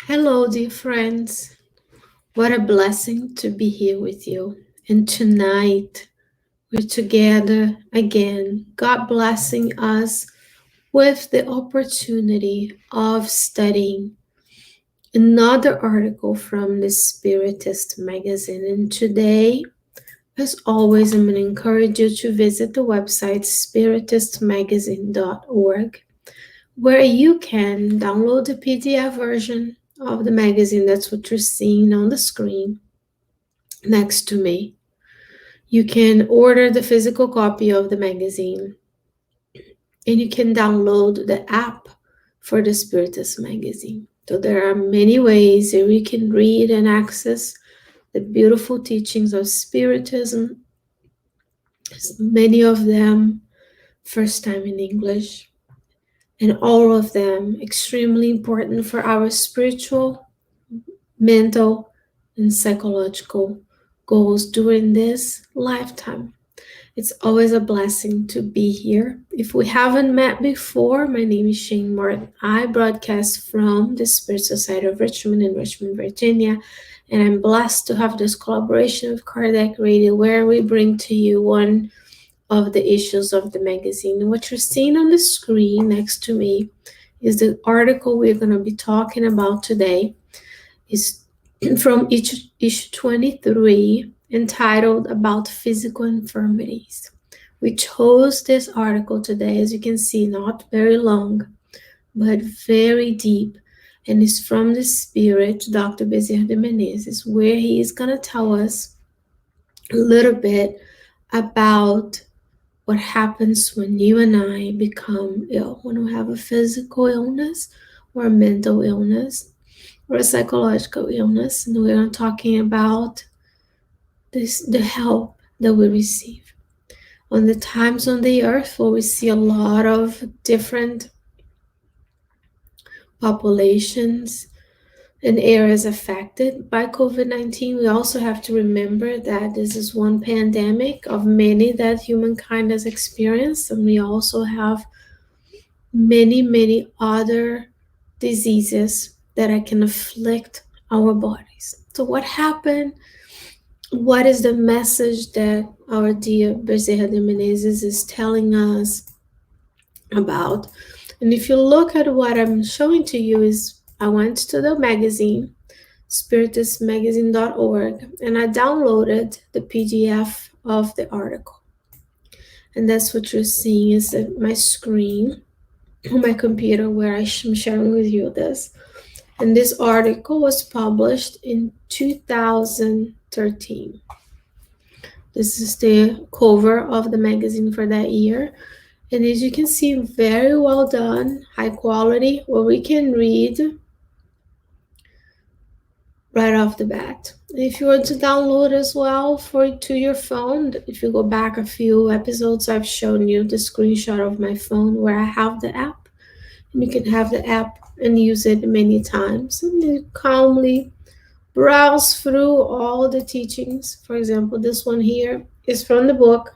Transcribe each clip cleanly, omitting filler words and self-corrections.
Hello, dear friends. What a blessing to be here with you. And tonight, we're together again. God blessing us with the opportunity of studying another article from the Spiritist magazine. And today, as always, I'm going to encourage you to visit the website spiritistmagazine.org, where you can download the PDF version of the magazine. That's what you're seeing on the screen next to me. You can order the physical copy of the magazine, and you can download the app for the Spiritist magazine. So there are many ways that we can read and access the beautiful teachings of Spiritism, many of them first time in English, and all of them extremely important for our spiritual, mental, and psychological goals during this lifetime. It's always a blessing to be here. If we haven't met before, my name is Sheyne Martin. I broadcast from the Spirit Society of Richmond in Richmond, Virginia, and I'm blessed to have this collaboration with Kardec Radio, where we bring to you one of the issues of the magazine. What you're seeing on the screen next to me is the article we're going to be talking about today. Is from issue 23, entitled About Physical Infirmities. We chose this article today, as you can see, not very long, but very deep, and it's from the Spirit, Dr. Bezerra de Menezes, where he is going to tell us a little bit about what happens when you and I become ill, when we have a physical illness or a mental illness or a psychological illness. And we're talking about the help that we receive. On the times on the earth where we see a lot of different populations and areas affected by COVID-19, we also have to remember that this is one pandemic of many that humankind has experienced, and we also have many other diseases that can afflict our bodies. So what happened? What is the message that our dear Bezerra de Menezes is telling us about? And if you look at what I'm showing to you, is I went to the magazine, spiritistmagazine.org, and I downloaded the PDF of the article. And that's what you're seeing is my screen on my computer, where I'm sharing with you this. And this article was published in 2013. This is the cover of the magazine for that year. And as you can see, very well done, high quality, where we can read right off the bat. If you want to download as well to your phone, if you go back a few episodes, I've shown you the screenshot of my phone where I have the app. And you can have the app and use it many times. And you calmly browse through all the teachings. For example, this one here is from the book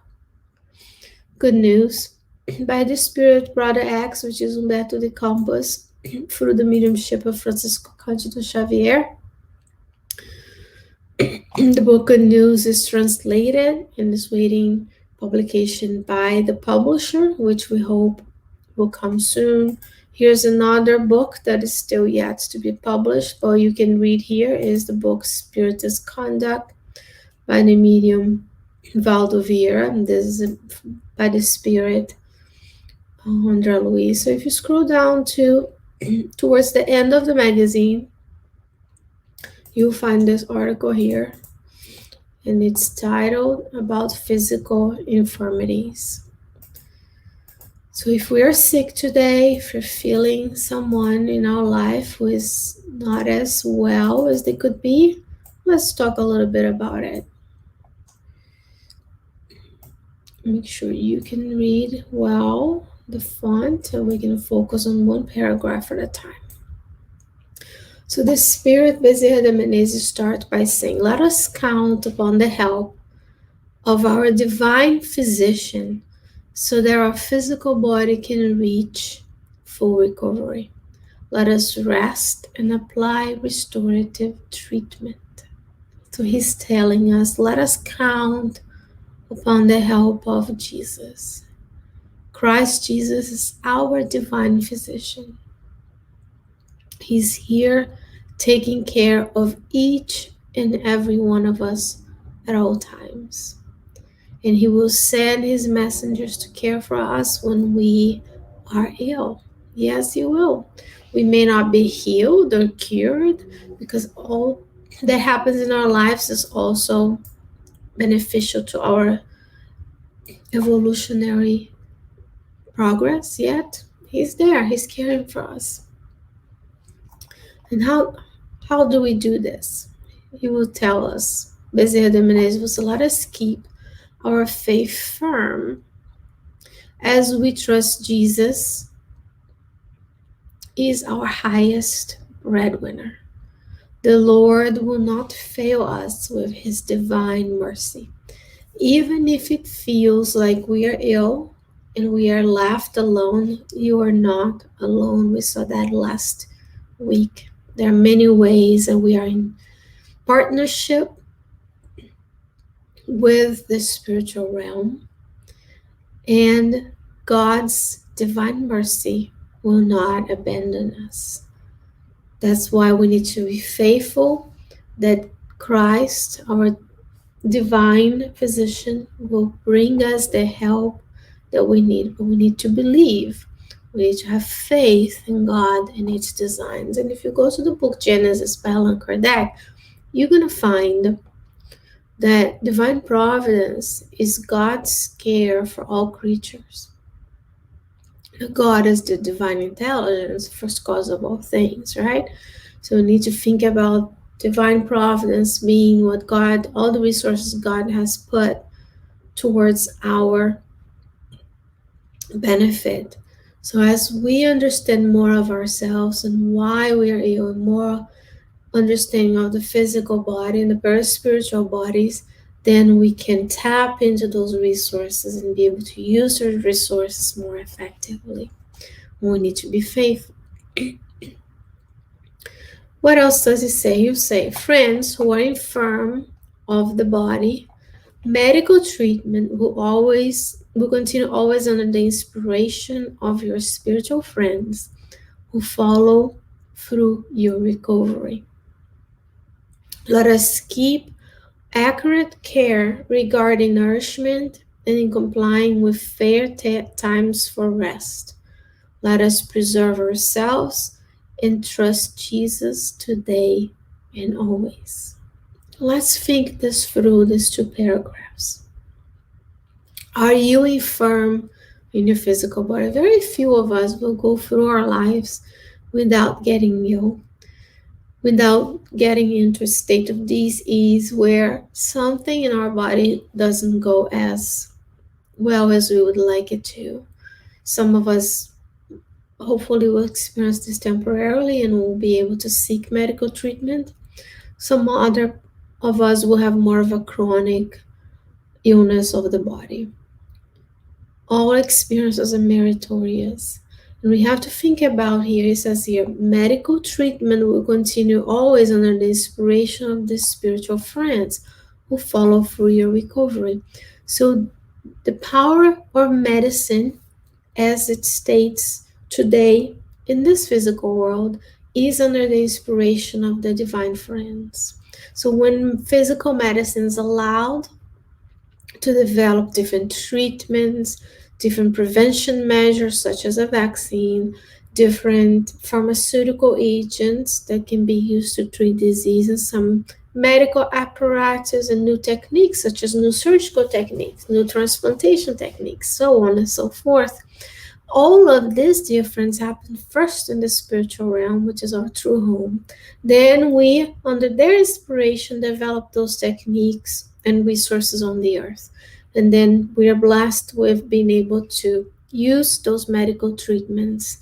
Good News by the Spirit Brother X, which is Humberto de Campos, through the mediumship of Francisco Candido Xavier. The book Good News is translated and is waiting publication by the publisher, which we hope will come soon. Here's another book that is still yet to be published, but you can read here is the book Spiritist Conduct by the medium Valdo Vieira, and this is by the Spirit Andrea Luiz. So if you scroll down towards the end of the magazine, you'll find this article here, and it's titled About Physical Infirmities. So if we are sick today, if you're feeling someone in our life who is not as well as they could be, let's talk a little bit about it. Make sure you can read well the font, and we can focus on one paragraph at a time. So the Spirit Bezerra de Menezes starts by saying, let us count upon the help of our divine physician so that our physical body can reach full recovery. Let us rest and apply restorative treatment. So he's telling us, let us count upon the help of Jesus. Christ Jesus is our divine physician. He's here taking care of each and every one of us at all times. And he will send his messengers to care for us when we are ill. Yes, he will. We may not be healed or cured, because all that happens in our lives is also beneficial to our evolutionary progress, yet he's there, he's caring for us. And how do we do this? He will tell us. Bezerra de Menezes will say, let us keep our faith firm as we trust Jesus is our highest breadwinner. The Lord will not fail us with his divine mercy. Even if it feels like we are ill and we are left alone, you are not alone. We saw that last week. There are many ways that we are in partnership with the spiritual realm, and God's divine mercy will not abandon us. That's why we need to be faithful that Christ, our divine physician, will bring us the help that we need. But we need to believe. We need to have faith in God and its designs. And if you go to the book Genesis by Allan Kardec, you're going to find that divine providence is God's care for all creatures. God is the divine intelligence, first cause of all things, right? So we need to think about divine providence being what God, all the resources God has put towards our benefit. So as we understand more of ourselves and why we are ill, and more understanding of the physical body and the paraspiritual bodies, then we can tap into those resources and be able to use those resources more effectively. We need to be faithful. What else does it say? You say, friends who are infirm of the body, medical treatment will continue always under the inspiration of your spiritual friends who follow through your recovery. Let us keep accurate care regarding nourishment and in complying with fair times for rest. Let us preserve ourselves and trust Jesus today and always. Let's think this through, these two paragraphs. Are you infirm in your physical body? Very few of us will go through our lives without getting ill, without getting into a state of disease where something in our body doesn't go as well as we would like it to. Some of us hopefully will experience this temporarily and will be able to seek medical treatment. Some other of us will have more of a chronic illness of the body. All experiences are meritorious. And we have to think about here, it says here, medical treatment will continue always under the inspiration of the spiritual friends who follow through your recovery. So the power of medicine, as it states today in this physical world, is under the inspiration of the divine friends. So when physical medicine is allowed to develop different treatments, different prevention measures such as a vaccine, different pharmaceutical agents that can be used to treat disease, and some medical apparatus and new techniques such as new surgical techniques, new transplantation techniques, so on and so forth. All of this difference happened first in the spiritual realm, which is our true home. Then we, under their inspiration, develop those techniques and resources on the earth. And then we are blessed with being able to use those medical treatments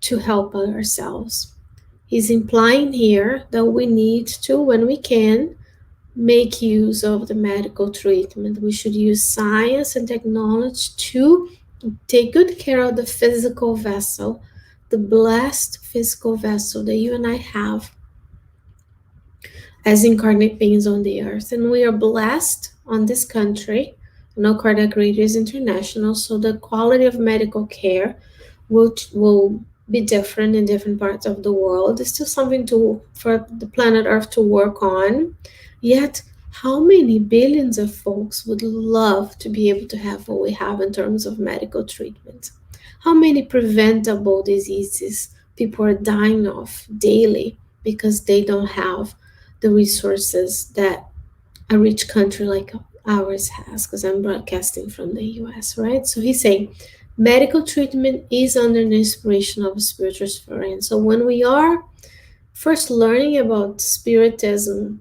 to help ourselves. He's implying here that we need to, when we can, make use of the medical treatment. We should use science and technology to take good care of the physical vessel the blessed physical vessel that you and I have as incarnate beings on the earth. And we are blessed on this country. No Kardec Radio is international, so the quality of medical care will be different in different parts of the world. It's still something for the planet Earth to work on. Yet, how many billions of folks would love to be able to have what we have in terms of medical treatment? How many preventable diseases people are dying of daily because they don't have the resources that a rich country like ours has, because I'm broadcasting from the US, right? So he's saying medical treatment is under the inspiration of a Spiritist Vision. So when we are first learning about Spiritism,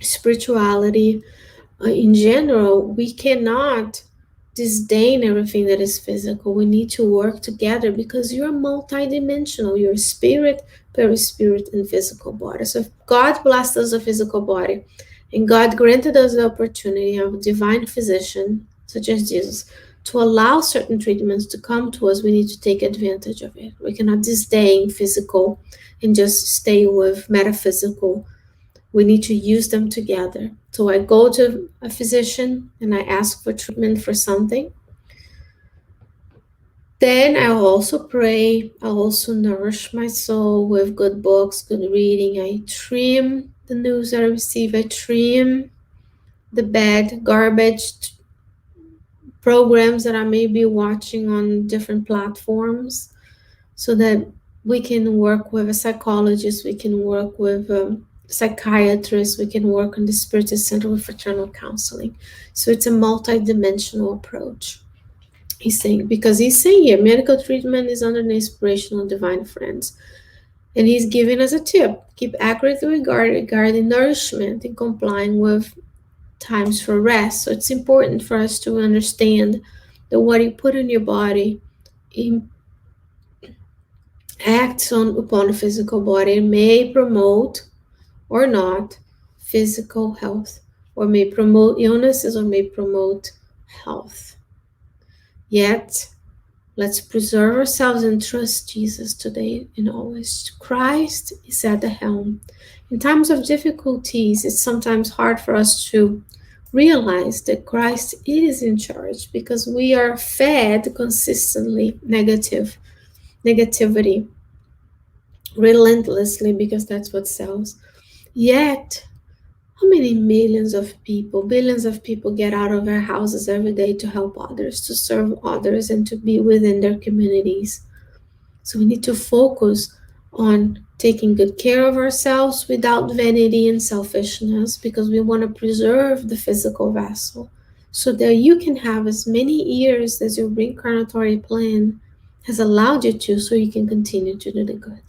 spirituality, in general, we cannot disdain everything that is physical. We need to work together because you're multidimensional. You're spirit, perispirit, and physical body. So if God blessed us a physical body, and God granted us the opportunity of a divine physician, such as Jesus, to allow certain treatments to come to us, we need to take advantage of it. We cannot disdain physical and just stay with metaphysical. We need to use them together. So I go to a physician and I ask for treatment for something. Then I'll also pray. I'll also nourish my soul with good books, good reading. I trim the news that I receive. I trim the bad garbage programs that I may be watching on different platforms so that we can work with a psychologist, we can work with psychiatrists, we can work on the Spiritist Center with fraternal counseling. So it's a multi-dimensional approach. He's saying here, medical treatment is under the inspiration of divine friends. And he's giving us a tip. Keep accurately regarding nourishment and complying with times for rest. So it's important for us to understand that what you put in your body acts upon the physical body and may promote or not physical health, or may promote illnesses, or may promote health. Yet, let's preserve ourselves and trust Jesus today and always. Christ is at the helm. In times of difficulties, it's sometimes hard for us to realize that Christ is in charge because we are fed consistently negativity, relentlessly, because that's what sells. Yet, how many billions of people get out of their houses every day to help others, to serve others, and to be within their communities? So we need to focus on taking good care of ourselves without vanity and selfishness, because we want to preserve the physical vessel so that you can have as many years as your reincarnatory plan has allowed you to, so you can continue to do the good.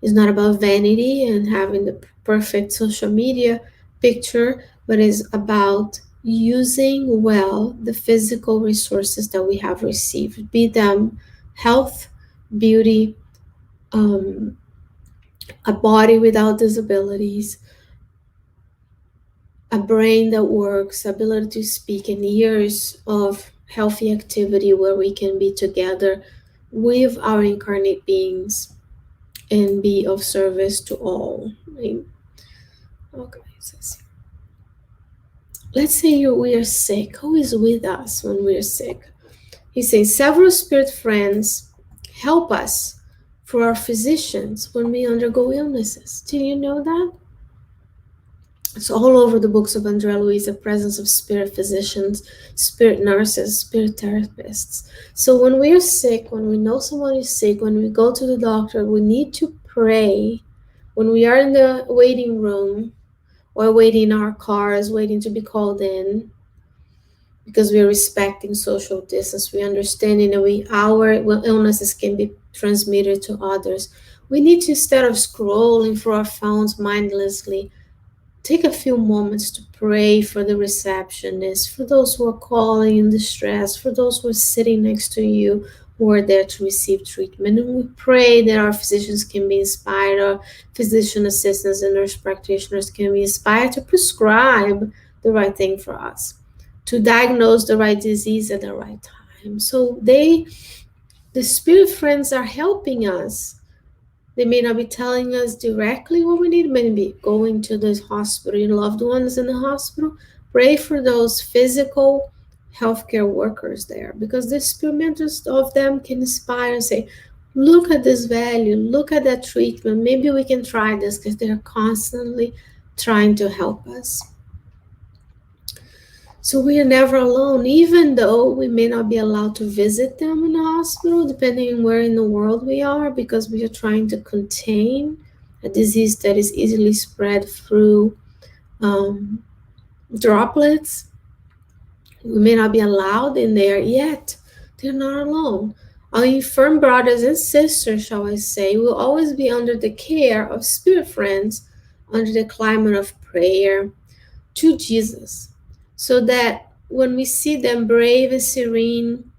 It's not about vanity and having the perfect social media picture, but it's about using well the physical resources that we have received, be them health, beauty, a body without disabilities, a brain that works, ability to speak, and years of healthy activity where we can be together with our incarnate beings and be of service to all. Okay, let's say we are sick. Who is with us when we are sick? He says, several spirit friends help us for our physicians when we undergo illnesses. Do you know that? It's all over the books of Andrea Luiz, the presence of spirit physicians, spirit nurses, spirit therapists. So when we are sick, when we know someone is sick, when we go to the doctor, we need to pray. When we are in the waiting room or waiting in our cars, waiting to be called in, because we are respecting social distance, we understanding that our illnesses can be transmitted to others. We need to, instead of scrolling through our phones mindlessly, take a few moments to pray for the receptionist, for those who are calling in distress, for those who are sitting next to you, who are there to receive treatment. And we pray that our physicians can be inspired, our physician assistants and nurse practitioners can be inspired to prescribe the right thing for us, to diagnose the right disease at the right time. So they The spirit friends are helping us. They may not be telling us directly what we need, maybe going to the hospital, your loved ones in the hospital. Pray for those physical healthcare workers there, because the spirit mentors of them can inspire and say, look at this value, look at that treatment. Maybe we can try this, because they're constantly trying to help us. So we are never alone, even though we may not be allowed to visit them in the hospital, depending on where in the world we are, because we are trying to contain a disease that is easily spread through droplets. We may not be allowed in there yet. They're not alone. Our infirm brothers and sisters, shall I say, will always be under the care of spirit friends, under the climate of prayer to Jesus, so that when we see them brave and serene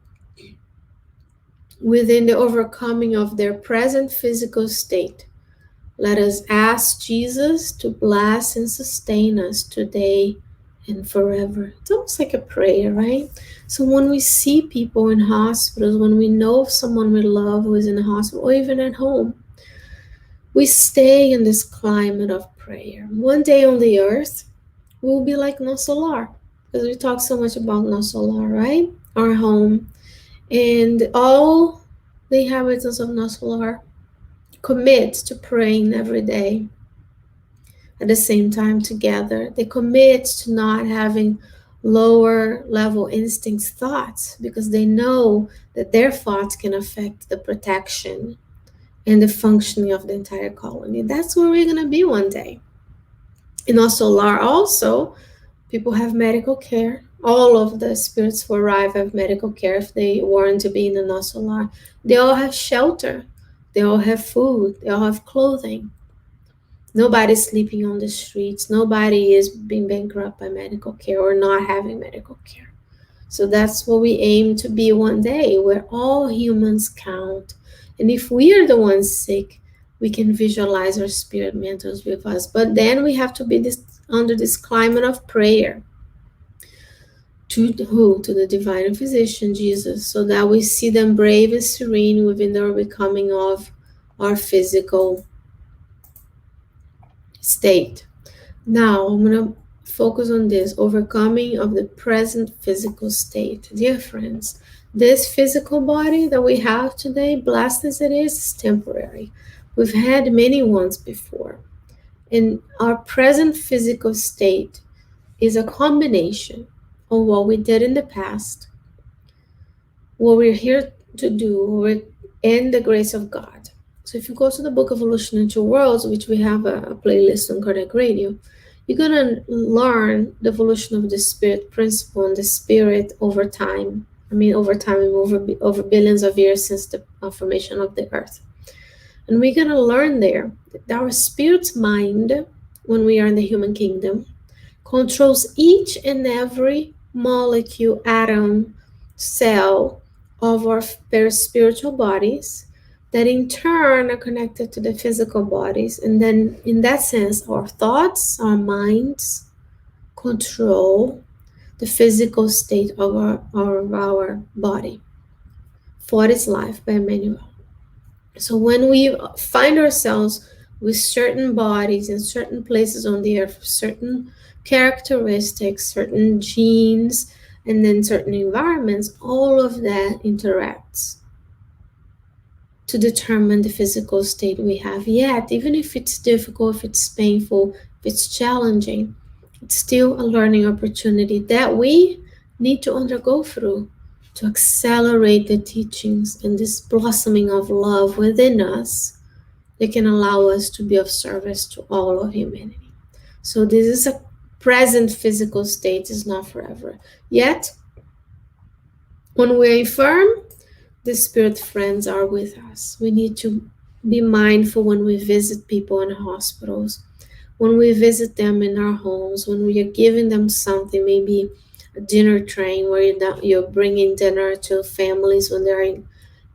within the overcoming of their present physical state, let us ask Jesus to bless and sustain us today and forever. It's almost like a prayer, right? So when we see people in hospitals, when we know of someone we love who is in the hospital, or even at home, we stay in this climate of prayer. One day on the earth, we'll be like No Solar, because we talk so much about No Solar, right? Our home. And all the inhabitants of No Solar commit to praying every day at the same time together. They commit to not having lower level instincts thoughts, because they know that their thoughts can affect the protection and the functioning of the entire colony. That's where we're going to be one day. In No Solar also, people have medical care. All of the spirits who arrive have medical care if they weren't to be in the No Solar. They all have shelter. They all have food. They all have clothing. Nobody's sleeping on the streets. Nobody is being bankrupt by medical care or not having medical care. So that's what we aim to be one day, where all humans count. And if we are the ones sick, we can visualize our spirit mentors with us. But then we have to be under this climate of prayer. To who? To the divine physician, Jesus, so that we see them brave and serene within their becoming of our physical state. Now, I'm going to focus on this, overcoming of the present physical state. Dear friends, this physical body that we have today, blessed as it is temporary. We've had many ones before. And our present physical state is a combination of what we did in the past, what we're here to do, and the grace of God. So if you go to the book Evolution in Two Worlds, which we have a playlist on Kardec Radio, you're going to learn the evolution of the spirit principle and the spirit over time. Over time, over billions of years since the formation of the earth. And we're going to learn there that our spirit's mind, when we are in the human kingdom, controls each and every molecule, atom, cell of our spiritual bodies, that in turn are connected to the physical bodies. And then in that sense, our thoughts, our minds control the physical state of our body. Thought is life by Emmanuel. So when we find ourselves with certain bodies in certain places on the earth, certain characteristics, certain genes, and then certain environments, all of that interacts to determine the physical state we have. Yet, even if it's difficult, if it's painful, if it's challenging, it's still a learning opportunity that we need to undergo through to accelerate the teachings and this blossoming of love within us that can allow us to be of service to all of humanity. So this is a present physical state, is not forever. Yet, when we're infirm, the spirit friends are with us. We need to be mindful when we visit people in hospitals, when we visit them in our homes, when we are giving them something, maybe a dinner train where you're bringing dinner to families when they're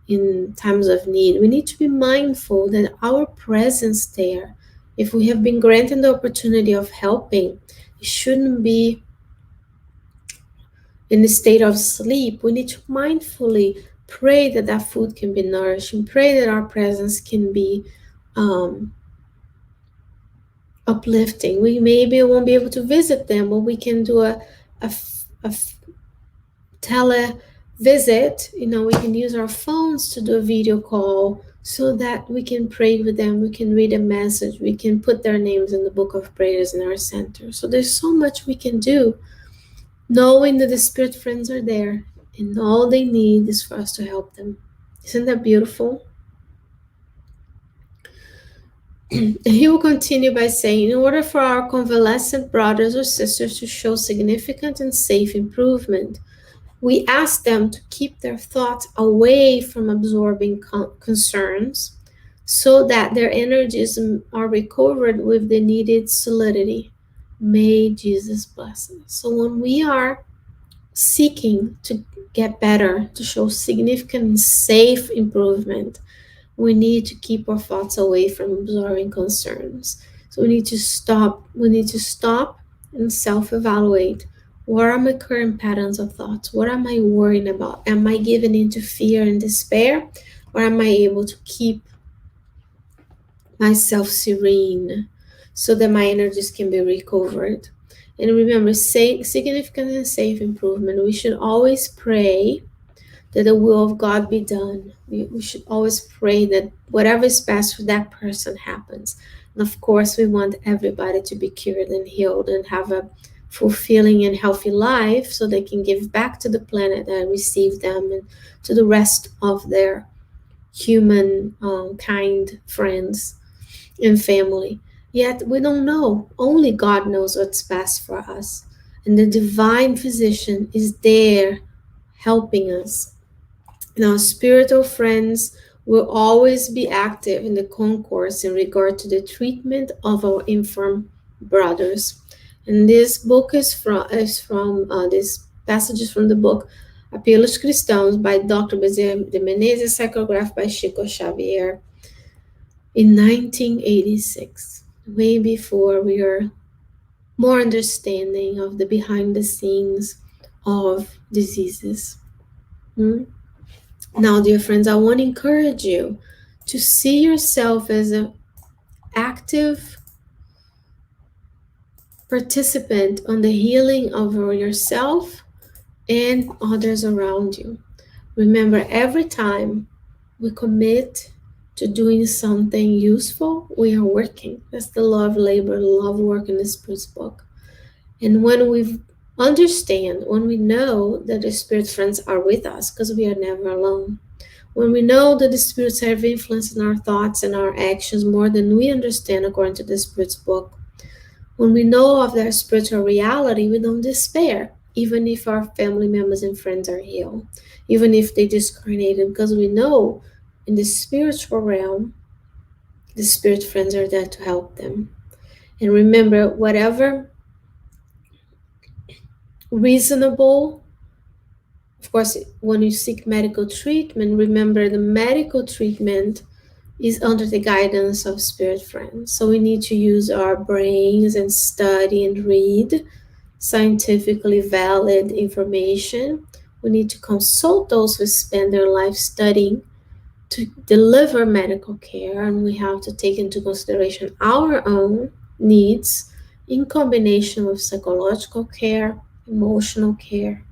in times of need. We need to be mindful that our presence there, if we have been granted the opportunity of helping, it shouldn't be in a state of sleep. We need to mindfully pray that that food can be nourishing, pray that our presence can be uplifting. We maybe won't be able to visit them, but we can do a tele visit. We can use our phones to do a video call so that we can pray with them. We can read a message. We can put their names in the book of prayers in our center. So there's so much we can do, knowing that the spirit friends are there and all they need is for us to help them. Isn't that beautiful? And he will continue by saying, in order for our convalescent brothers or sisters to show significant and safe improvement, we ask them to keep their thoughts away from absorbing concerns so that their energies are recovered with the needed solidity. May Jesus bless us. So when we are seeking to get better, to show significant and safe improvement, we need to keep our thoughts away from absorbing concerns. So we need to stop. We need to stop and self-evaluate. What are my current patterns of thoughts? What am I worrying about? Am I giving into fear and despair? Or am I able to keep myself serene so that my energies can be recovered? And remember, significant and safe improvement. We should always pray that the will of God be done. We should always pray that whatever is best for that person happens. And of course, we want everybody to be cured and healed and have a fulfilling and healthy life so they can give back to the planet that received them and to the rest of their human kind friends and family. Yet we don't know. Only God knows what's best for us. And the divine physician is there helping us. And our spiritual friends will always be active in the concourse in regard to the treatment of our infirm brothers. And this book is from this passage is from the book Apelos Cristãos by Dr. Bezerra de Menezes, psychographed by Xavier in 1986, way before we are more understanding of the behind the scenes of diseases. Now, dear friends, I want to encourage you to see yourself as an active participant on the healing of yourself and others around you. Remember, every time we commit to doing something useful, we are working. That's the law of labor, the law of work in the Spirit's book. And when we understand, when we know that the Spirit friends are with us, because we are never alone, when we know that the spirits have influence in our thoughts and our actions more than we understand according to the Spirit's book, when we know of their spiritual reality, we don't despair, even if our family members and friends are healed, even if they discarnated, because we know in the spiritual realm, the spirit friends are there to help them. And remember, whatever reasonable, of course, when you seek medical treatment, remember the medical treatment is under the guidance of spirit friends. So we need to use our brains and study and read scientifically valid information. We need to consult those who spend their life studying to deliver medical care, and we have to take into consideration our own needs in combination with psychological care, emotional care,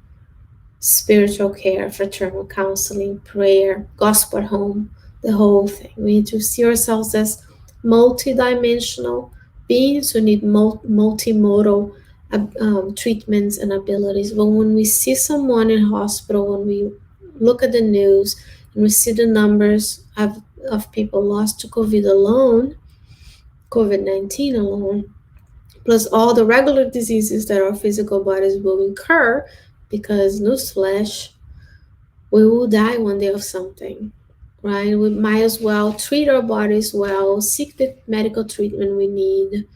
spiritual care, fraternal counseling, prayer, gospel at home, the whole thing. We need to see ourselves as multidimensional beings who need multimodal treatments and abilities. But when we see someone in hospital, when we look at the news and we see the numbers of people lost to COVID-19 alone, plus all the regular diseases that our physical bodies will incur, because newsflash, we will die one day of something, right? We might as well treat our bodies well, seek the medical treatment we need,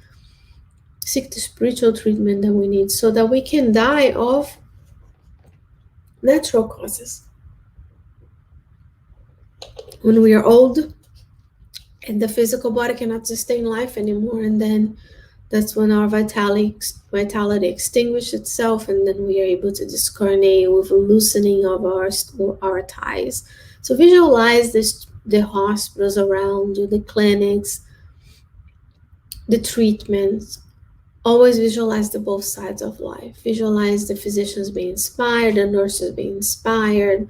seek the spiritual treatment that we need, so that we can die of natural causes. When we are old and the physical body cannot sustain life anymore, and then That's when our vitality extinguishes itself, and then we are able to discarnate with a loosening of our ties. So visualize this, the hospitals around you, the clinics, the treatments. Always visualize the both sides of life. Visualize the physicians being inspired, the nurses being inspired,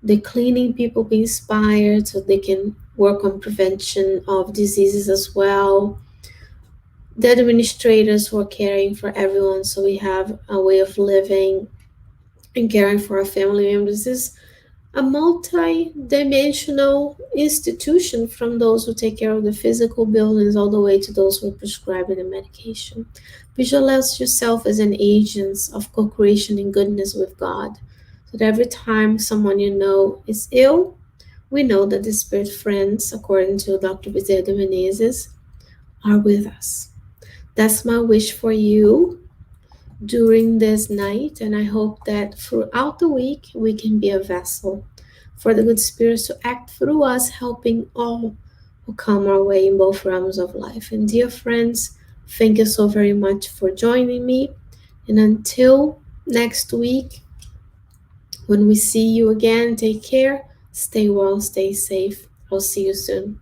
the cleaning people being inspired so they can work on prevention of diseases as well. The administrators who are caring for everyone so we have a way of living and caring for our family members. This is a multi-dimensional institution, from those who take care of the physical buildings all the way to those who are prescribing the medication. Visualize yourself as an agent of co-creation and goodness with God. So that every time someone you know is ill, we know that the spirit friends, according to Dr. Bezerra Menezes, are with us. That's my wish for you during this night, and I hope that throughout the week we can be a vessel for the good spirits to act through us, helping all who come our way in both realms of life. And dear friends, thank you so very much for joining me. And until next week, when we see you again, take care, stay well, stay safe. I'll see you soon.